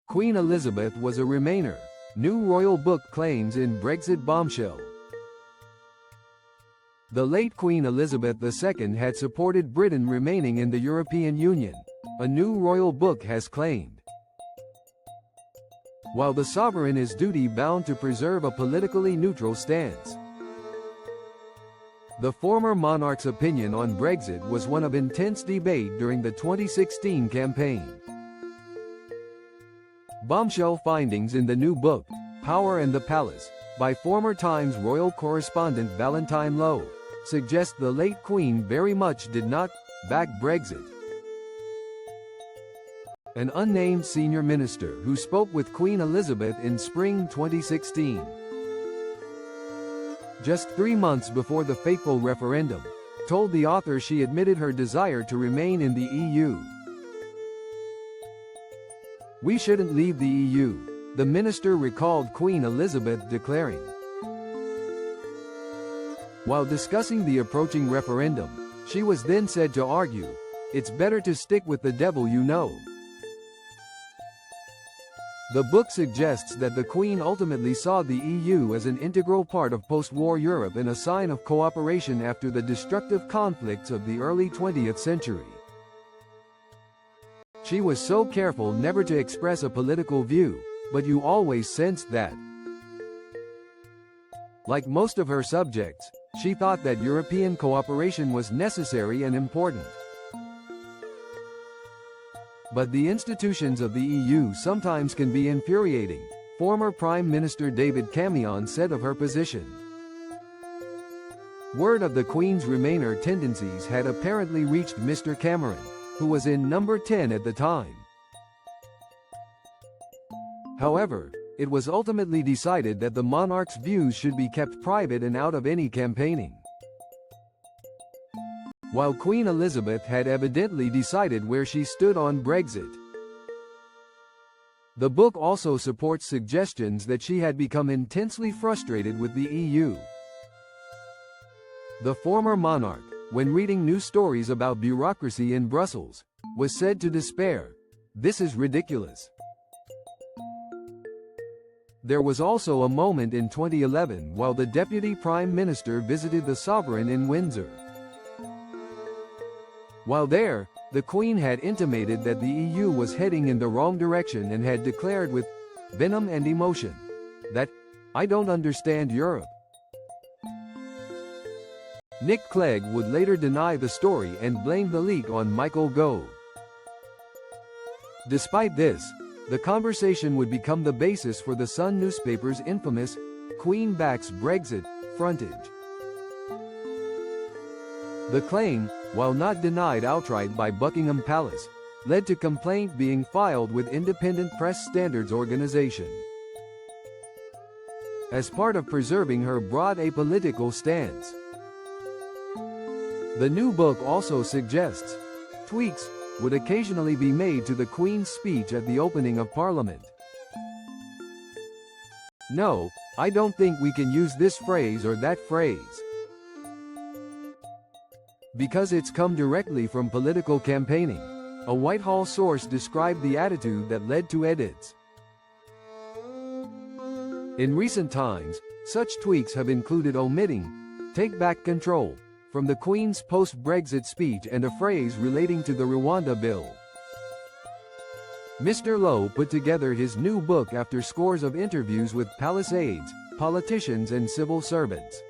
Queen Elizabeth was a Remainer. New royal book claims in Brexit bombshell. The late Queen Elizabeth II had supported Britain remaining in the European Union, a new royal book has claimed. While the sovereign is duty-bound to preserve a politically neutral stance. The former monarch's opinion on Brexit was one of intense debate during the 2016 campaign. Bombshell findings in the new book, Power and the Palace, by former Times royal correspondent Valentine Lowe, suggest the late Queen very much did not back Brexit. An unnamed senior minister who spoke with Queen Elizabeth in spring 2016, just 3 months before the fateful referendum, told the author she admitted her desire to remain in the EU. "We shouldn't leave the EU," the minister recalled Queen Elizabeth declaring. While discussing the approaching referendum, she was then said to argue, "It's better to stick with the devil you know." The book suggests that the Queen ultimately saw the EU as an integral part of post-war Europe and a sign of cooperation after the destructive conflicts of the early 20th century. She was so careful never to express a political view, but you always sensed that. Like most of her subjects, she thought that European cooperation was necessary and important. But the institutions of the EU sometimes can be infuriating, former Prime Minister David Cameron said of her position. Word of the Queen's Remainer tendencies had apparently reached Mr. Cameron, who was in number 10 at the time. However, it was ultimately decided that the monarch's views should be kept private and out of any campaigning. While Queen Elizabeth had evidently decided where she stood on Brexit. The book also supports suggestions that she had become intensely frustrated with the EU. The former monarch, when reading news stories about bureaucracy in Brussels, was said to despair, "This is ridiculous." There was also a moment in 2011 while the Deputy Prime Minister visited the sovereign in Windsor. While there, the Queen had intimated that the EU was heading in the wrong direction and had declared with venom and emotion that, "I don't understand Europe." Nick Clegg would later deny the story and blame the leak on Michael Gove. Despite this, the conversation would become the basis for the Sun newspaper's infamous "Queen backs Brexit" frontage. The claim, while not denied outright by Buckingham Palace, led to complaint being filed with Independent Press Standards Organization. As part of preserving her broad apolitical stance. The new book also suggests tweaks would occasionally be made to the Queen's speech at the opening of Parliament. "No, I don't think we can use this phrase or that phrase. Because it's come directly from political campaigning," a Whitehall source described the attitude that led to edits. In recent times, such tweaks have included omitting "take back control" from the Queen's post-Brexit speech and a phrase relating to the Rwanda bill. Mr. Lowe put together his new book after scores of interviews with palace aides, politicians and civil servants.